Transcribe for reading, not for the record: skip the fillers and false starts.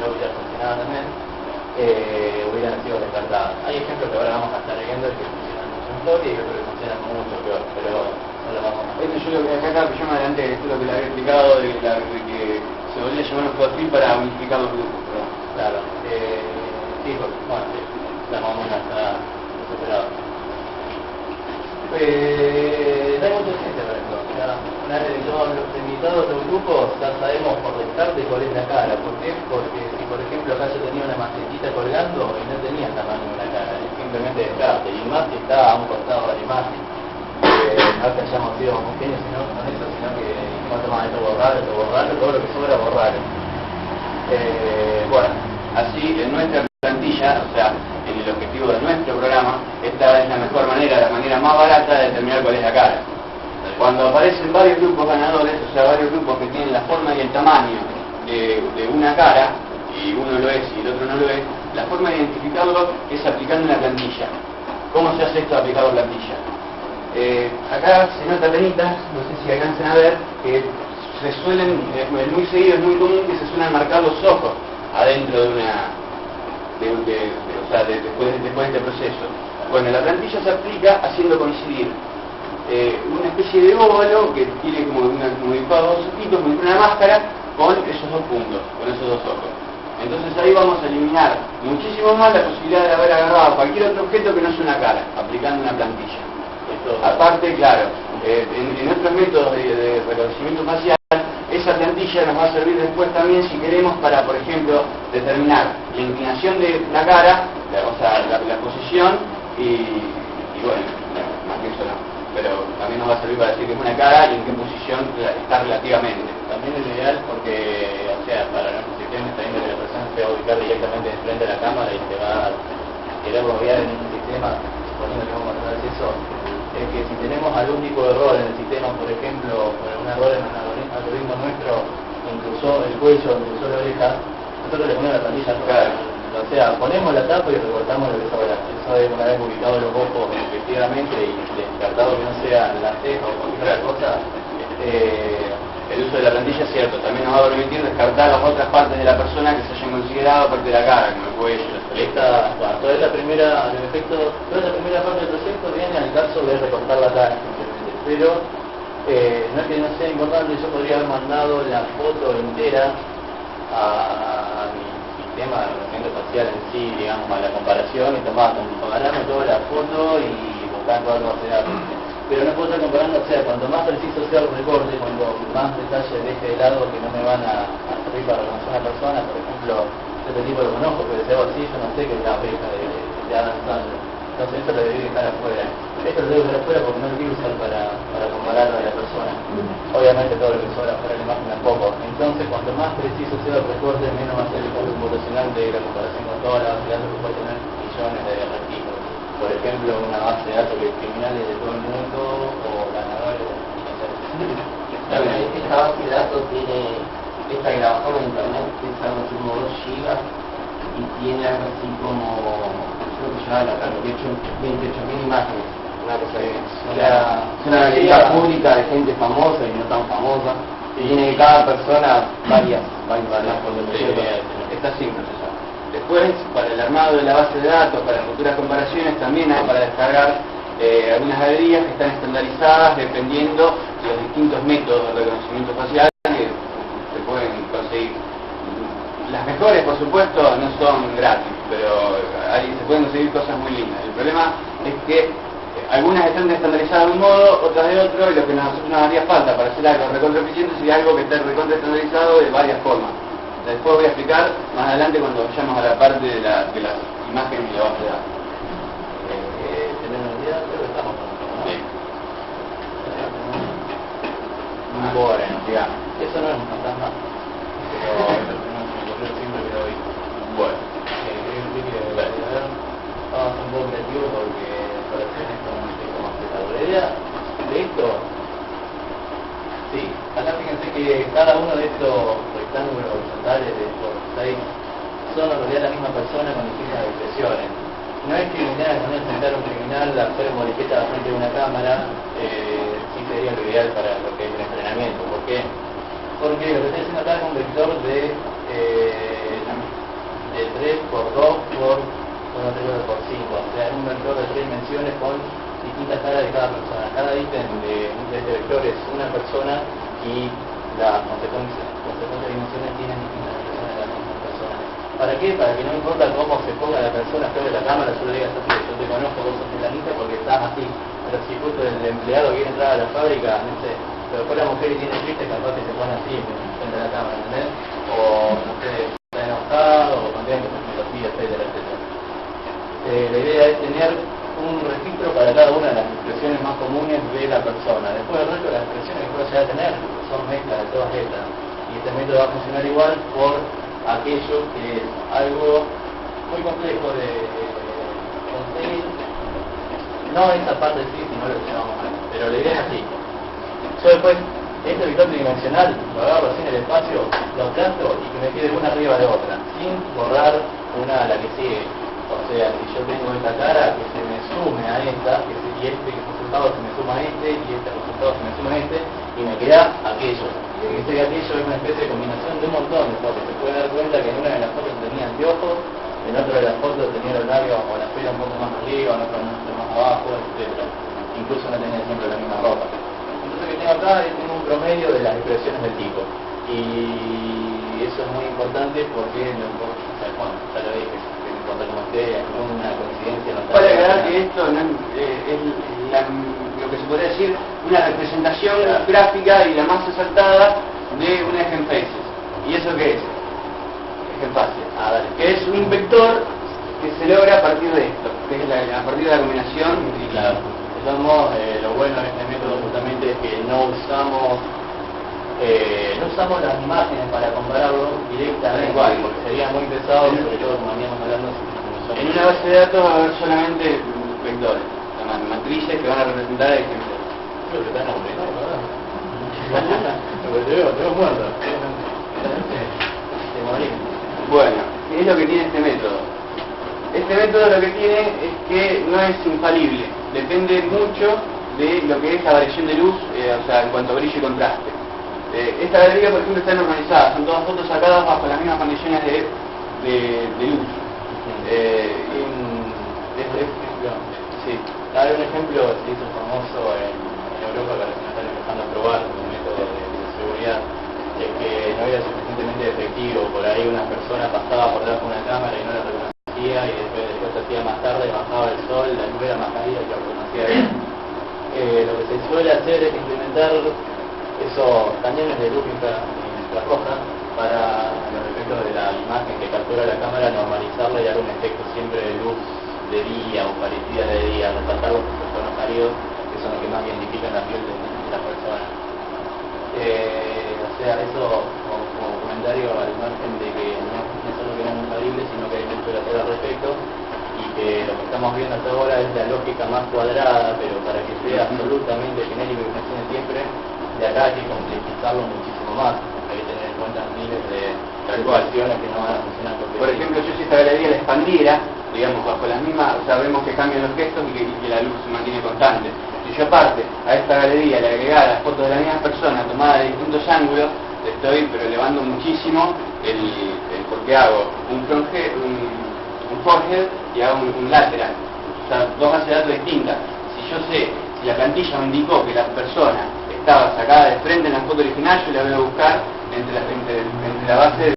luego ya funcionaba también, hubieran sido descartadas. Hay ejemplos que ahora vamos a estar leyendo que funcionan mucho mejor y otros que funcionan mucho peor, pero no lo vamos a ver. Esto yo lo que acá yo me adelante, esto es lo que le había explicado de que se volvía a llamar un perfil para unificar los grupos, ¿verdad? Claro, sí, porque, bueno, sí, la mamá está superada. No hay mucha ciencia para esto. Una vez que todos los limitados de un grupo, ya sabemos por descarte cuál es la cara. ¿Por qué? Porque si por ejemplo acá yo tenía una macetita colgando y no tenía tamaño de una cara, es simplemente descarte. Y más que está a un costado de la imagen. No es que hayamos sido homogéneos sino con eso, sino que cuanto más esto borrarlo, todo lo que sobra borrarlo. Bueno, así en nuestra plantilla, o sea, en el objetivo de nuestro programa, esta es la mejor manera, la manera más barata de determinar cuál es la cara. Cuando aparecen varios grupos ganadores, o sea, varios grupos que tienen la forma y el tamaño de una cara, y uno lo es y el otro no lo es, la forma de identificarlo es aplicando una plantilla. ¿Cómo se hace esto de aplicar la plantilla? Acá se nota penitas, no sé si alcancen a ver, que se suelen, muy seguido, es muy común que se suelen marcar los ojos adentro de una, después de este proceso. Bueno, la plantilla se aplica haciendo coincidir una especie de óvalo que tiene como dibujado dos ojitos, como una máscara, con esos dos puntos, con esos dos ojos. Entonces ahí vamos a eliminar muchísimo más la posibilidad de haber agarrado cualquier otro objeto que no sea una cara, aplicando una plantilla. Aparte, claro, en otros métodos de reconocimiento facial, esa plantilla nos va a servir después también si queremos para, por ejemplo, determinar la inclinación de la cara, o sea, la posición y bueno, más que eso no. Pero también nos va a servir para decir que es una cara y en qué posición está relativamente. También es ideal porque, o sea, para nuestro sistema está viendo que la persona se va a ubicar directamente enfrente de la cámara y se va a querer rodear en un sistema, suponiendo que vamos a hacer eso, es que si tenemos algún tipo de error en el sistema, por ejemplo, por algún error en un algoritmo nuestro, incluso el cuello, incluso la oreja, nosotros le ponemos la plantilla toda. O sea, ponemos la tapa y recortamos lo que sobra. Eso es una vez ubicado los ojos efectivamente y descartado que no sean las cejas o cualquier otra cosa. El uso de la plantilla es cierto, también nos va a permitir descartar las otras partes de la persona que se hayan considerado aparte de la cara, como el cuello, las orejas. Toda esa primera parte del proyecto viene al caso de recortar la cara, simplemente. Pero no es que no sea importante, yo podría haber mandado la foto entera a mi sistema de reconocimiento facial en sí, digamos, a la comparación, y comparando toda la foto y buscar toda la base de datos. Pero no puedo estar comparando, o sea, cuanto más preciso sea el recorte, cuanto más detalle deje de lado que no me van a servir para reconocer a una persona, por ejemplo, este tipo de conozco, pero si hago así, yo no sé qué es la oreja de avanzando. Entonces esto lo debería dejar afuera. Esto lo debo dejar afuera porque no lo quiero usar para compararlo a la persona. Obviamente todo lo que sobra fuera de la imagen tampoco. Entonces cuanto más preciso sea el recorte, menos va a ser el cálculo computacional de la comparación con toda la base de datos que puede tener millones de registros. Por ejemplo, una base de datos de criminales de todo el mundo o ganadores. Esta base de datos tiene esta grabación en internet que es algo así como 2 GB y tiene algo así como, creo que ya la 28.000 imágenes. Una cosa que es una galería pública de gente famosa y no tan famosa y tiene de cada persona varias Está sin procesar. Después, para el armado de la base de datos, para futuras comparaciones, también hay para descargar algunas galerías que están estandarizadas dependiendo de los distintos métodos de reconocimiento facial que se pueden conseguir. Las mejores, por supuesto, no son gratis, pero se pueden conseguir cosas muy lindas. El problema es que algunas están estandarizadas de un modo, otras de otro, y lo que nosotros nos haría falta para hacer algo recontra eficiente sería algo que esté recontra estandarizado de varias formas. Después voy a explicar más adelante cuando vayamos a la parte de las imágenes y la base de datos. Tenemos idea, pero estamos con Sí. bueno, digamos, eso no es un fantasma, pero eso no se me ocurrió siempre que lo vi. Bueno. Vamos un poco creativos porque para hacer esto no sé cómo explicarlo. La idea de esto, sí, acá fíjense que cada uno de estos rectángulos horizontales, de estos 6, son en realidad la misma persona con distintas expresiones. No es criminal, no es sentar a un criminal a hacer moriqueta frente a una cámara, sí sería lo ideal para lo que es el entrenamiento. ¿Por qué? Porque lo que estoy haciendo acá es un vector de por 2 por 1,3 por 5, o sea, un vector de 3 dimensiones con distintas caras de cada persona. Cada ítem de este vector es una persona y las consecuentes dimensiones tienen distintas dimensiones de las mismas personas. ¿Para qué? Para que no importa cómo se ponga la persona fuera de la cámara, yo le diga así, yo te conozco, vos sos fulanita porque estás así. Pero si justo el empleado quiere entrar a la fábrica, no sé, pero después la mujer y tiene triste, capaz que se pone así frente a la cámara, ¿entendés? O, no sé, está enojado, o contento, etcétera, etcétera. La idea es tener un registro para cada una de las expresiones más comunes de la persona. Después el resto de las expresiones que pueda llegar a tener son mezclas de todas estas. Y este método va a funcionar igual por aquello que es algo muy complejo de conseguir. No esa parte sí, sino lo que llamamos mal. Pero la idea es así. Yo después, este vector tridimensional, lo agarro así en el espacio, lo aplasto y que me quede una arriba de otra, sin borrar una a la que sigue. O sea, si yo tengo esta cara, que se me sume a esta, y este resultado se me suma a este, y este resultado se me suma a este, y me queda aquello. Y este y aquello es una especie de combinación de un montón de fotos. Se puede dar cuenta que en una de las fotos tenía anteojos, en otra de las fotos tenía los labios o la pera un poco más arriba, en otra más abajo, etc. Incluso no tenía siempre la misma ropa. Entonces, que tengo acá es un promedio de las expresiones del tipo. Y eso es muy importante porque, bueno, ya lo dije, como esté una coincidencia. Para aclarar que esto no es lo que se podría decir una representación gráfica y la más acertada de un Eigenfaces. ¿Y eso qué es? Eigenfaces. Que es un vector que se logra a partir de esto, que es a partir de la combinación. Claro. Lo bueno de este método justamente es que no usamos las imágenes para compararlo directamente, porque sería muy pesado, sobre todo como veníamos hablando. En una base de datos va a haber solamente vectores, matrices que van a representar el ejemplo. Creo que está nombre, ¿no? Porque te veo muerto. Te morí. Bueno, ¿qué es lo que tiene este método? Este método lo que tiene es que no es infalible, depende mucho de lo que es la variación de luz, o sea, en cuanto a brillo y contraste. Esta galería, por ejemplo, está normalizada, son todas fotos sacadas bajo las mismas condiciones de luz. Sí. Hay un ejemplo que se hizo famoso en Europa, que recién están empezando a probar un método de seguridad, es que no era suficientemente efectivo. Por ahí una persona pasaba por debajo de una cámara y no la reconocía, y después se hacía más tarde, bajaba el sol, la luz era más cálida y lo reconocía bien. Lo que se suele hacer es implementar esos cañones de luz infrarroja para los efectos de la imagen que captura la cámara, normalizarla y dar un efecto siempre de luz de día o parecida de día, resaltar los tonos cálidos, que son los que más identifican la piel de la persona. O sea, eso como comentario al margen de que no es solo que no es infalible, sino que hay mucho que hacer al respecto, y que lo que estamos viendo hasta ahora es la lógica más cuadrada, pero para que sea absolutamente genérico y funcione siempre, de acá hay que complejizarlo muchísimo más. Hay que tener en cuenta miles de calculaciones que no van a funcionar. Por ejemplo, yo si esta galería la expandiera, digamos, bajo las mismas, o sea, vemos que cambian los gestos y que la luz se mantiene constante. Si yo aparte a esta galería le agregara las fotos de la misma persona tomadas de distintos ángulos, le estoy pero elevando muchísimo porque hago un forehead y hago un lateral. O sea, dos bases de datos distintas. Si yo sé, si la plantilla me indicó que la persona estaba sacada de frente en la foto original, yo la voy a buscar entre la base de